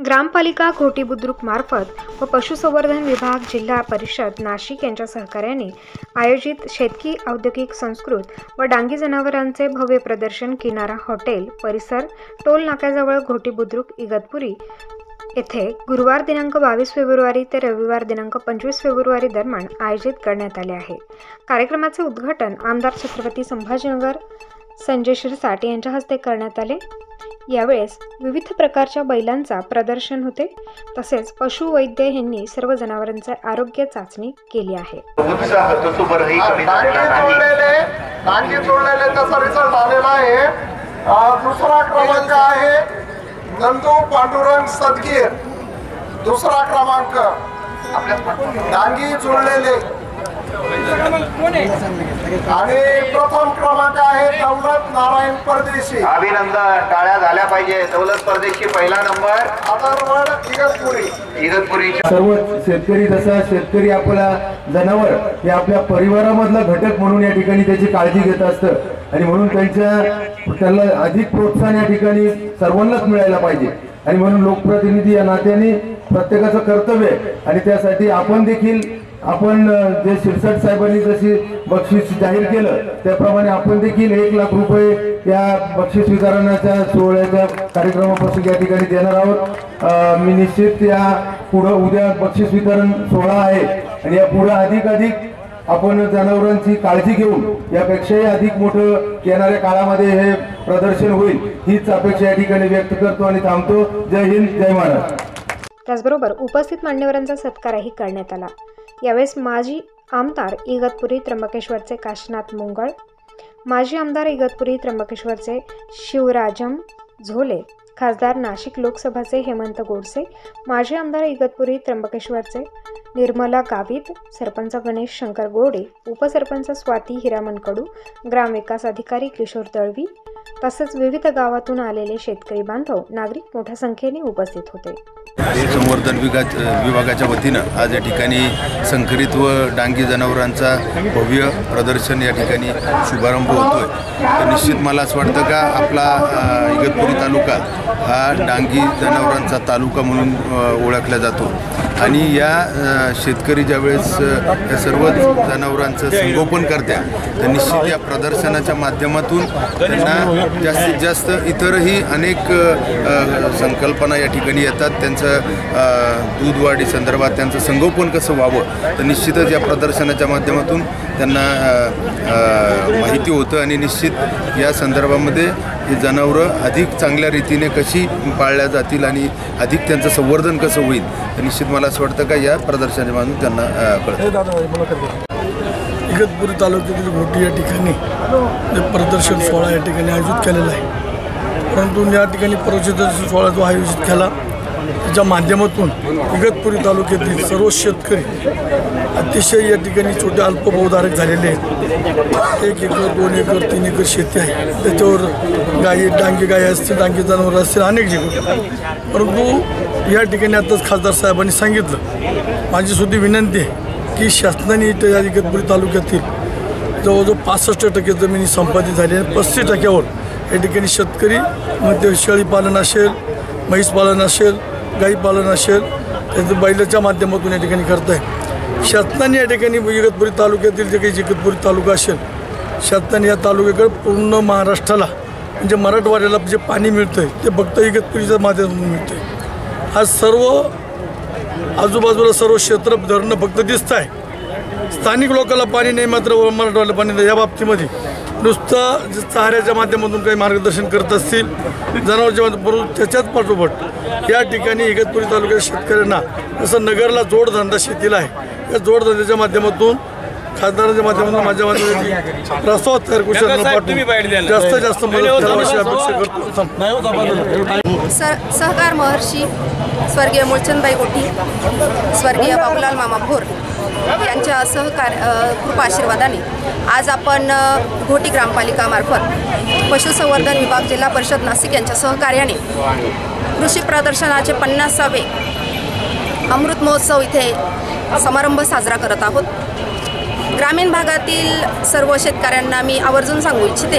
ग्रामपालिका घोटी बुद्रुक मार्फत व पशुसंवर्धन विभाग जिल्हा परिषद नाशिक यांच्या सहकार्याने आयोजित शेतकी औद्योगिक संस्कृत व डांगी जनावरांचे भव्य प्रदर्शन किनारा हॉटेल परिसर टोल नाक्याजवळ घोटी बुद्रुक इगतपुरी येथे गुरुवार दिनांक 22 फेब्रुवारी ते रविवार दिनांक 25 फेब्रुवारी दरम्यान आयोजित करण्यात आले आहे। कार्यक्रमाचे उद्घाटन आमदार छत्रपती संभाजीनगर संजय शिरसाट यांच्या हस्ते करण्यात आले। यावेळेस विविध प्रकारच्या बैलांचा प्रदर्शन होते, तसेच पशुवैद्य यांनी सर्व जनावरांचे आरोग्य चाचणी केली आहे। दुसरा क्रमांक आहे नंदू पांडुरंग सदगीर, दुसरा क्रमांक डांगी जुळलेले आणि प्रथम क्रमांक आहे दौलत नारायण परदेशी। अभिनंदन, टाळ्या झाल्या पाहिजे। दौलत परदेशी पहिला नंबर, आदरवड इगतपुरी। सर्व शेतकरी जसा शेतकरी आपला जनावर हे आपल्या परिवारामधला घटक म्हणून या ठिकाणी त्याची काळजी घेत असतं आणि म्हणून त्याला अधिक प्रोत्साहन या ठिकाणी सर्वांनाच मिळायला पाहिजे आणि म्हणून लोकप्रतिनिधी या नात्याने प्रत्येकाचं कर्तव्य आणि त्यासाठी आपण देखील जे शिरसाट साहेबांनी जशी बक्षीस जाहीर केलं त्याप्रमाणे आपण देखील 1 लाख रुपये या बक्षीस वितरणाच्या सोहळ्याच्या कार्यक्रमापासून या ठिकाणी देणार आहोत। मी निश्चित या पुढे उद्या बक्षीस वितरण सोहळा आहे आणि या पुढे अधिक आपण जनावरांची काळजी घेऊन यापेक्षाही अधिक मोठं येणाऱ्या काळामध्ये हे प्रदर्शन होईल हीच अपेक्षा या ठिकाणी व्यक्त करतो आणि थांबतो। जय हिंद, जय महाराष्ट्र। त्याचबरोबर उपस्थित मान्यवरांचा सत्कारही करण्यात आला। यावेळेस माजी आमदार इगतपुरी त्र्यंबकेश्वरचे काशीनाथ मुंगळ, माजी आमदार इगतपुरी त्र्यंबकेश्वरचे शिवराजम झोले, खासदार नाशिक लोकसभाचे हेमंत गोडसे, माजी आमदार इगतपुरी त्र्यंबकेश्वरचे निर्मला गावित, सरपंच गणेश शंकर गोडे, उपसरपंच स्वाती हिरामन कडू, ग्रामविकास अधिकारी किशोर दळवी तसेच विविध गावातून आलेले शेतकरी बांधव नागरिक मोठ्या संख्येने उपस्थित होते। पशुसंवर्धन विभागाच्या वतीनं आज या ठिकाणी संकरित व डांगी जनावरांचा भव्य प्रदर्शन या ठिकाणी शुभारंभ होतोय। तर निश्चित मला असं वाटतं का आपला इगतपुरी तालुका हा डांगी जनावरांचा तालुका म्हणून ओळखला जातो आणि या शेतकरी ज्यावेळेस या सर्व जनावरांचं संगोपन करत्या तर निश्चित या प्रदर्शनाच्या माध्यमातून त्यांना जास्तीत जास्त इतरही अनेक संकल्पना या ठिकाणी येतात। त्यांचं दूध वाढी संदर्भात त्यांचं संगोपन कसं व्हावं तर निश्चितच या प्रदर्शनाच्या माध्यमातून त्यांना माहिती होतं आणि निश्चित या संदर्भामध्ये ही जनावरं अधिक चांगल्या रीतीने कशी पाळल्या जातील आणि अधिक त्यांचं संवर्धन कसं होईल तर निश्चित मला असं वाटतं का या प्रदर्शनाच्या माध्यमातून त्यांना कळतं। इगतपुरी तालुक्यातील घोटी या ठिकाणी प्रदर्शन सोहळा या ठिकाणी आयोजित केलेला आहे, परंतु या ठिकाणी प्रदर्शन सोहळा जो आयोजित केला त्याच्या माध्यमातून इगतपुरी तालुक्यातील सर्व शेतकरी अतिशय या ठिकाणी छोटे अल्पभूधारक झालेले आहेत। 1 एकर 2 एकर 3 एकर शेती आहे, त्याच्यावर गाई डांगी गाय असतील, डांगी जनावर असतील, अनेक जण। परंतु या ठिकाणी आताच खासदार साहेबांनी सांगितलं, माझी सुद्धा विनंती आहे की शासनाने या इगतपुरी तालुक्यातील जवळजवळ 65% जमिनी संपादित झाली आहे। 35% या ठिकाणी शेतकरी मध्ये शेळी पालन असेल, म्हैस पालन असेल, गाई पालन असेल, त्याचं बैलाच्या माध्यमातून या ठिकाणी करत आहे। शासनाने या ठिकाणी इगतपुरी तालुक्यातील जे काही इगतपुरी तालुका असेल, शासनाने या तालुक्याकडे पूर्ण महाराष्ट्राला म्हणजे मराठवाड्याला जे पाणी मिळतं आहे ते फक्त इगतपुरीच्या माध्यमातून मिळतं आहे। आज सर्व आजूबाजूला सर्व क्षेत्र धरणं फक्त दिसत आहे, स्थानिक लोकांना पाणी नाही, मात्र मराठवाड्याला पाणी नाही। या बाबतीमध्ये नुसतं चाऱ्याच्या माध्यमातून काही मार्गदर्शन करत असतील जनावरांच्या माध्यमातून त्याच्याच पाठोपाठ या ठिकाणी इगतपुरी तालुक्यात शेतकऱ्यांना जसं नगरला जोडधंदा शेतीला आहे, या जोडधंद्याच्या माध्यमातून खासदारांच्या माध्यमातून माझ्या माध्यमातून प्रस्ताव तयार करू पाठवून जास्तीत जास्त मदत करावी अशी अपेक्षा करतो। सहकार महर्षी स्वर्गीय मूळचंदबाई घोटी, स्वर्गीय बाबूलाल मामा भोर यांच्या कृपा आशीर्वादाने आज आपण घोटी ग्रामपालिकामार्फत पशुसंवर्धन विभाग जिल्हा परिषद नाशिक यांच्या सहकार्याने कृषी प्रदर्शनाचे 50वे अमृत महोत्सव इथे समारंभ साजरा करत आहोत। ग्रामीण भागातील सर्व शेतकऱ्यांना मी आवर्जून सांगू इच्छिते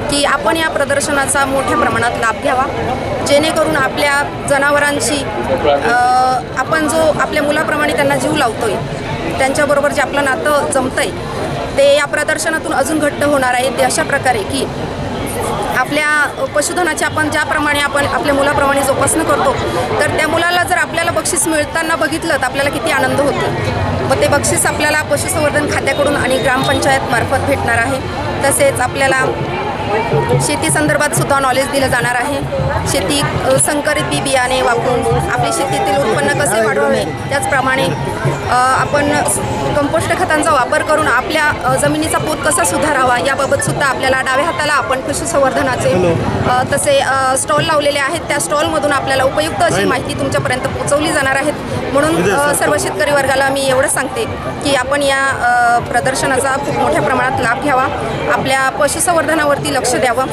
की आपण या प्रदर्शनाचा मोठ्या प्रमाणात लाभ घ्यावा, जेणेकरून आपल्या जनावरांची आपण जो आपल्या मुलाप्रमाणे त्यांना जीव लावतोय, त्यांच्याबरोबर जे आपलं नातं जमतंय ते या प्रदर्शनातून अजून घट्ट होणार आहे। ते अशा प्रकारे की आपल्या पशुधनाची आपण ज्याप्रमाणे आपण आपल्या मुलाप्रमाणे जोपासना करतो, तर त्या मुलाला जर आपल्याला बक्षीस मिळताना बघितलं तर आपल्याला किती आनंद होतो। मग ते बक्षीस आपल्याला पशुसंवर्धन खात्याकडून आणि ग्रामपंचायत मार्फत भेटणार आहे। तसेच आपल्याला शेती संदर्भात सुद्धा नॉलेज दिलं जाणार आहे। शेती संकरित बी बियाणे वापरून आपली शेतीतील उत्पन्न कसे वाढवावे, त्याचप्रमाणे आपण कंपोस्ट खतांचा वापर करून आपल्या जमिनीचा पोत कसा सुधारावा याबाबत सुद्धा आपल्याला डाव्या हाताला आपण पशुसंवर्धनाचे तसे स्टॉल लावलेले आहेत। त्या स्टॉलमधून आपल्याला उपयुक्त अशी माहिती तुमच्यापर्यंत पोहोचवली जाणार आहेत। म्हणून सर्व शेतकरी वर्गाला मी एवढंच सांगते की आपण या प्रदर्शनाचा खूप मोठ्या प्रमाणात लाभ घ्यावा, आपल्या पशुसंवर्धनावरती लक्ष द्यावं।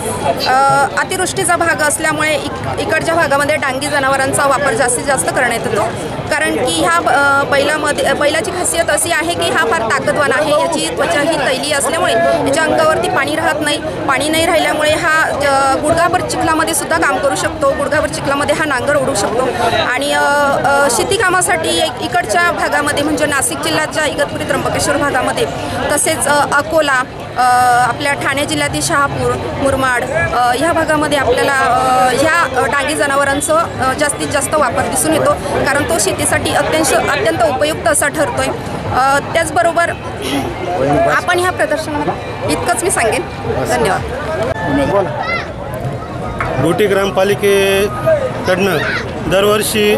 अतिवृष्टीचा भाग असल्यामुळे इकडच्या भागामध्ये डांगी जनावरांचा वापर जास्तीत जास्त करण्यात येतो, कारण की ह्या बैलाची खासियत अशी आहे की हा फार ताकदवान आहे। याची त्वचा ही तैली असल्यामुळे याच्या अंगावरती पाणी राहत नाही। पाणी नाही राहिल्यामुळे हा गुडघाभर चिखलामध्ये सुद्धा काम करू शकतो, गुडघाभर चिखलामध्ये हा नांगर ओढू शकतो। आणि शेती कामासाठी इकडच्या भागामध्ये म्हणजे नाशिक जिल्ह्याच्या इगतपुरी त्र्यंबकेश्वर भागामध्ये, तसेच अकोला, आपल्या ठाणे जिल्ह्यातील शहापूर, मुरमाड ह्या भागामध्ये आपल्याला ह्या डांगी जनावरांचं जास्तीत जास्त वापर दिसून येतो, कारण तो शेतीसाठी अत्यंत उपयुक्त असा ठरतोय। त्याचबरोबर आपण ह्या प्रदर्शनात इतकंच मी सांगेन। धन्यवाद। घोटी ग्रामपालिकेकडनं दरवर्षी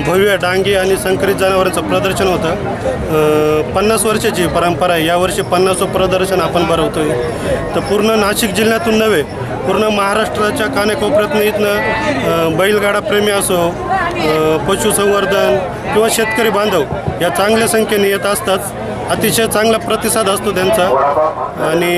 भव्य डांगी आणि संकरित जनावरांचं प्रदर्शन होतं। 50 वर्षाची परंपरा आहे। यावर्षी 50वं प्रदर्शन आपण भरवतोय। तर पूर्ण नाशिक जिल्ह्यातून नव्हे, पूर्ण महाराष्ट्राच्या कानाकोपऱ्यातून इथनं बैलगाडा प्रेमी असो, पशुसंवर्धन किंवा शेतकरी बांधव या चांगल्या संख्येने येत असतात। अतिशय चांगला प्रतिसाद असतो त्यांचा। आणि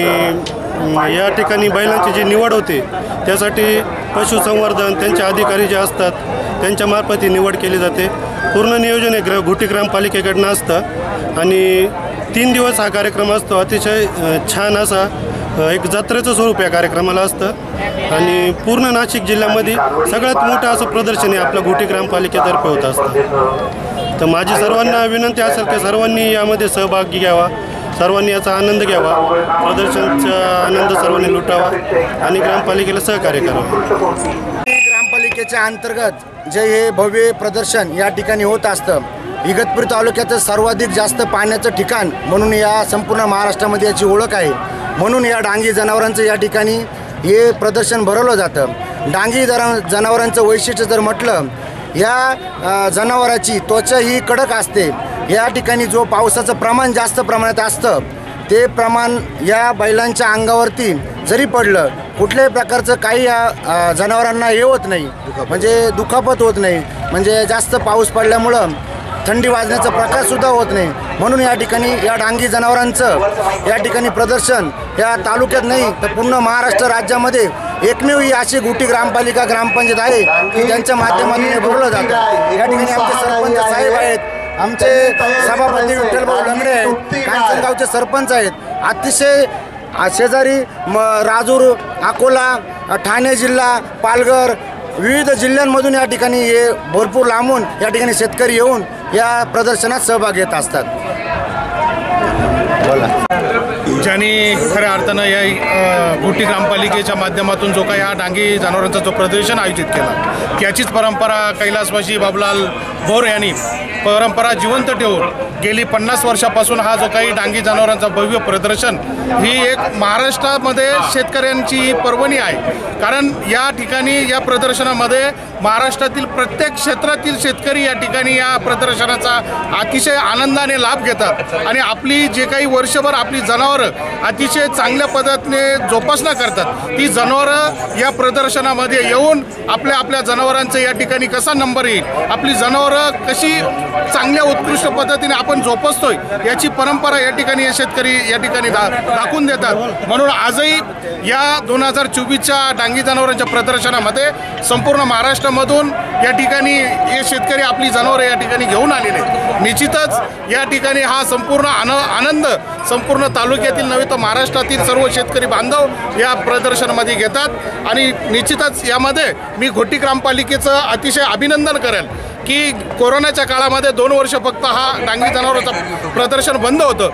या ठिकाणी बैलांची जी निवड होते त्यासाठी पशुसंवर्धन त्यांचे अधिकारी जे असतात त्यांच्यामार्फत ही निवड केली जाते। पूर्ण नियोजन हे घोटी ग्रामपालिकेकडनं असतं आणि 3 दिवस हा कार्यक्रम असतो। अतिशय छान असा एक जत्रेचं स्वरूप या कार्यक्रमाला असतं आणि पूर्ण नाशिक जिल्ह्यामध्ये सगळ्यात मोठं असं प्रदर्शन हे आपलं घोटी ग्रामपालिकेतर्फे होत असतं। तर माझी सर्वांना विनंती असेल की सर्वांनी यामध्ये सहभाग घ्यावा, सर्वांनी याचा आनंद घ्यावा, प्रदर्शनाचा आनंद सर्वांनी लुटावा आणि ग्रामपालिकेला सहकार्य करावं। ग्रामपालिकेच्या अंतर्गत जे हे भव्य प्रदर्शन या ठिकाणी होत असतं, इगतपुरी तालुक्याचं सर्वाधिक जास्त पाण्याचं ठिकाण म्हणून या संपूर्ण महाराष्ट्रामध्ये याची ओळख आहे। म्हणून या डांगी जनावरांचं या ठिकाणी हे प्रदर्शन भरवलं जातं। डांगी जनावरांचं वैशिष्ट्य जर म्हटलं, या जनावराची त्वचा ही कडक असते। या ठिकाणी जो पावसाचं प्रमाण जास्त प्रमाणात असतं ते प्रमाण या बैलांच्या अंगावरती जरी पडलं, कुठल्याही प्रकारचं काही या जनावरांना हे होत नाही, म्हणजे दुखापत होत नाही। म्हणजे जास्त पाऊस पडल्यामुळं थंडी वाजण्याचा प्रकारसुद्धा होत नाही। म्हणून या ठिकाणी या डांगी जनावरांचं या ठिकाणी प्रदर्शन या तालुक्यात नाही तर पूर्ण महाराष्ट्र राज्यामध्ये एकमेव ही अशी घोटी ग्रामपालिका ग्रामपंचायत आहे की त्यांच्या माध्यमातून हे भरवलं जातं। या ठिकाणी आमचे सरपंच साहेब आहेत, आमचे सभापती विठ्ठलभाऊ लंगडे आहेत, कांचनगावचे सरपंच आहेत। अतिशय शेजारी राजूर, अकोला, ठाणे जिल्हा, पालघर विविध जिल्ह्यांमधून या ठिकाणी हे भरपूर लांबून या ठिकाणी शेतकरी येऊन या प्रदर्शनात सहभाग घेत असतात। ज्यांनी खऱ्या अर्थानं या घोटी ग्रामपालिकेच्या माध्यमातून जो काही हा डांगी जनावरांचा जो प्रदर्शन आयोजित केला, त्याचीच परंपरा कैलासवासी बाबूलाल भोर यांनी परंपरा जिवंत ठेवून गेली 50 वर्षापासून हा जो काही डांगी जनावरांचा भव्य प्रदर्शन ही एक महाराष्ट्रामध्ये शेतकऱ्यांची पर्वणी आहे। कारण या ठिकाणी या प्रदर्शनामध्ये महाराष्ट्रातील प्रत्येक क्षेत्रातील शेतकरी या ठिकाणी या प्रदर्शनाचा अतिशय आनंदाने लाभ घेतात आणि आपली जे काही वर्षभर आपली जनावरं अतिशय चांगल्या पद्धतीने जोपासना करतात, ती जनावरं या प्रदर्शनामध्ये येऊन आपल्या जनावरांचं या ठिकाणी कसा नंबर येईल, आपली जनावरं कशी चांगल्या उत्कृष्ट पद्धतीने आपण जोपासतोय याची परंपरा या ठिकाणी शेतकरी या ठिकाणी दाखवून देतात। म्हणून आजही या 2024च्या डांगी जनावरांच्या प्रदर्शनामध्ये संपूर्ण महाराष्ट्रामधून या ठिकाणी हे शेतकरी आपली जनावरं या ठिकाणी घेऊन आलेले आहेत। निश्चितच या ठिकाणी हा संपूर्ण आनंद संपूर्ण तालुक्यातील नव्हे तर महाराष्ट्रातील सर्व शेतकरी बांधव या प्रदर्शनामध्ये घेतात आणि निश्चितच यामध्ये मी घोटी ग्रामपालिकेचं अतिशय अभिनंदन करेल की कोरोनाच्या काळामध्ये 2 वर्ष फक्त हा डांगी जनावरांचं प्रदर्शन बंद होतं,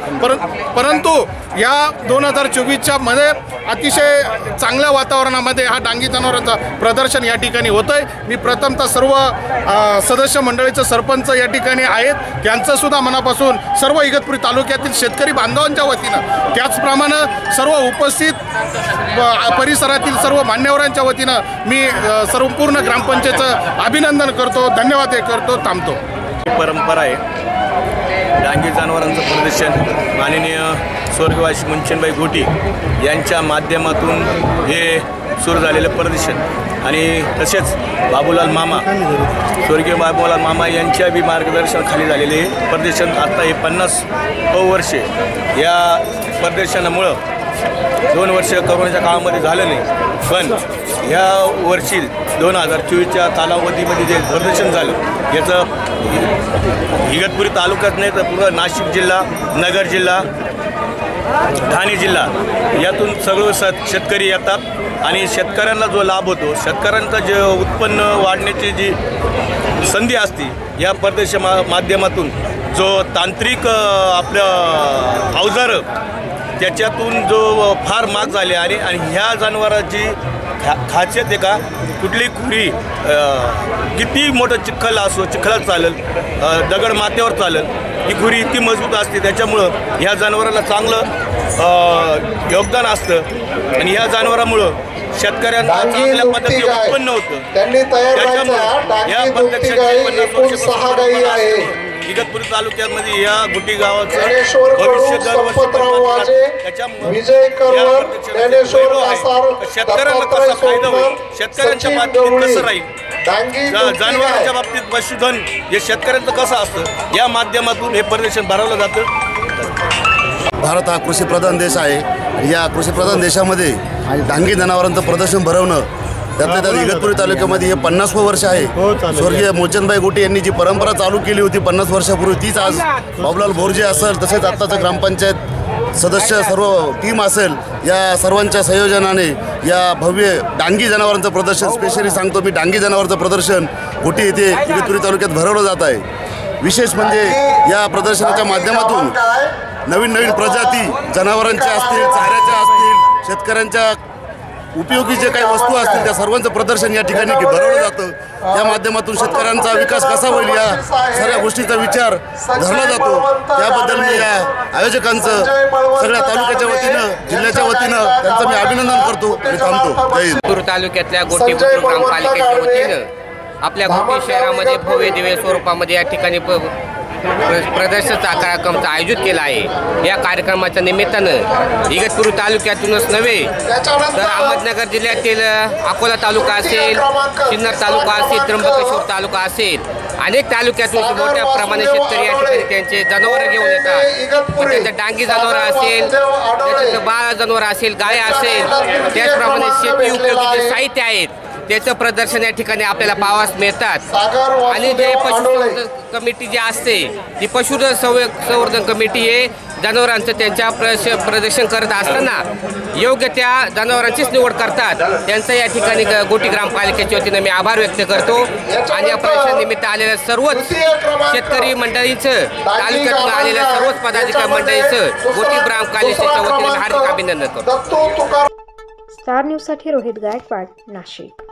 परंतु या 2024च्या मध्ये अतिशय चांगल्या वातावरणामध्ये हा डांगी जनावरांचं प्रदर्शन या ठिकाणी होतं आहे। मी प्रथमतः सर्व सदस्य मंडळीचं सरपंच या ठिकाणी आहेत, त्यांचंसुद्धा मनापासून सर्व इगतपुरी तालुक्यातील शेतकरी बांधवांच्या वतीनं, त्याचप्रमाणे सर्व उपस्थित परिसरातील सर्व मान्यवरांच्या वतीनं मी संपूर्ण ग्रामपंचायतीचं अभिनंदन करतो, धन्यवाद करतो, थांबतो। परंपरा आहे डांगी जनावरांचं प्रदर्शन माननीय स्वर्गवासी मुंचनबाई घोटी यांच्या माध्यमातून हे सुरू झालेलं प्रदर्शन आणि तसेच बाबूलाल मामा स्वर्गीय बाबूलाल मामा यांच्या बी मार्गदर्शनाखाली झालेले प्रदर्शन आता हे 50 वर्षे या प्रदर्शनामुळं 2 वर्ष कोरोनाच्या काळामध्ये झालं नाही, पण ह्या वर्षी 2024च्या कालावधीमध्ये जे प्रदर्शन झालं याचं इगतपुरी तालुक्यात नाही तर पूर्ण नाशिक जिल्हा, नगर जिल्हा, ठाणे जिल्हा यातून सगळं शेतकरी येतात आणि शेतकऱ्यांना जो लाभ होतो, शेतकऱ्यांचं जे उत्पन्न वाढण्याची जी संधी असते या प्रदर्शन माध्यमातून जो तांत्रिक आपलं अवजारं त्याच्यातून जो फार महाग झाले आणि ह्या जनावरांची खासियत आहे का कुठली खुरी किती मोठं चिखल असो, चिखलात चालेल, दगड माथ्यावर चालेल, ही खुरी इतकी मजबूत असते, त्याच्यामुळं ह्या जनावराला चांगलं योगदान असतं आणि ह्या जनावरामुळं शेतकऱ्यांना चांगल्या पद्धतीने उत्पन्न होतं। त्याच्यामुळे या प्रत्यक्षाची 6 गायी आहे इगतपुरी तालुक्यामध्ये या घोटी गावाचं भविष्य शेतकऱ्यांना कसा फायदा होईल, शेतकऱ्यांच्या बाबतीत कसं राहील, जनावरांच्या बाबतीत पशुधन हे शेतकऱ्यांचं कसं असतं या माध्यमातून हे प्रदर्शन भरवलं जातं। भारत हा कृषीप्रधान देश आहे। या कृषीप्रधान देशामध्ये डांगी जनावरांचं प्रदर्शन भरवणं त्यातल्या त्यात इगतपुरी तालुक्यामध्ये हे 50वं वर्ष आहे। स्वर्गीय मुलचंदबाई घोटी यांनी जी परंपरा चालू केली होती 50 वर्षापूर्वी तीच आज बाबूलाल भोरजे असेल तसेच आत्ताचं ग्रामपंचायत सदस्य सर्व टीम असेल या सर्वांच्या संयोजनाने या भव्य डांगी जनावरांचं प्रदर्शन, स्पेशली सांगतो मी, डांगी जनावरांचं प्रदर्शन घोटी येथे इगतपुरी तालुक्यात भरवलं जात आहे। विशेष म्हणजे या प्रदर्शनाच्या माध्यमातून नवीन प्रजाती जनावरांच्या असतील, चाऱ्याच्या असतील, शेतकऱ्यांच्या उपयोगी जे काही वस्तू असतील त्या सर्वांचं प्रदर्शन या ठिकाणी भरवलं जातं। त्या माध्यमातून शेतकऱ्यांचा विकास कसा होईल या सर्व गोष्टीचा विचार धरला जातो। त्याबद्दल मी या आयोजकांचं सगळ्या तालुक्याच्या वतीनं, जिल्ह्याच्या वतीनं त्यांचं मी अभिनंदन करतो आणि थांबतो। जय हिंद। तालुक्यातल्या घोटी ग्रामपालिकेच्या वतीनं आपल्या घोटी शहरामध्ये भव्य दिव्य स्वरूपामध्ये या ठिकाणी प्रदर्शनाचा कार्यक्रमाचं आयोजित केला आहे। या कार्यक्रमाच्या निमित्तानं इगतपुरी तालुक्यातूनच नव्हे तर अहमदनगर जिल्ह्यातील अकोला तालुका असेल, सिन्नर तालुका असेल, त्र्यंबकेश्वर तालुका असेल, अनेक तालुक्यातून मोठ्या प्रमाणात शेतकरी या ठिकाणी त्यांचे जनावरं घेऊन येतात। त्यांचं डांगी जनावरं असेल, त्याच्यात बाळ जनावरं असेल, गाय असेल, त्याचप्रमाणे शेती उपयोगी जे साहित्य आहेत त्याचं प्रदर्शन या ठिकाणी आपल्याला पाहावयास मिळतात। आणि जे पशुसंवर्धन कमिटी जी असते ती पशुसंवर्धन कमिटी हे जनावरांचं त्यांच्या प्रदर्शन करत असताना योग्य त्या जनावरांचीच निवड करतात। त्यांचं या ठिकाणी घोटी ग्रामपालिकेच्या वतीनं मी आभार व्यक्त करतो आणि या प्रदर्शनानिमित्त आलेल्या सर्वच शेतकरी मंडळींचं, तालुक्यातून आलेल्या सर्वच पदाधिकारी मंडळींचं घोटी ग्रामपालिकेच्या वतीनं हार्दिक अभिनंदन करतो। स्टार न्यूजसाठी रोहित गायकवाड, नाशिक।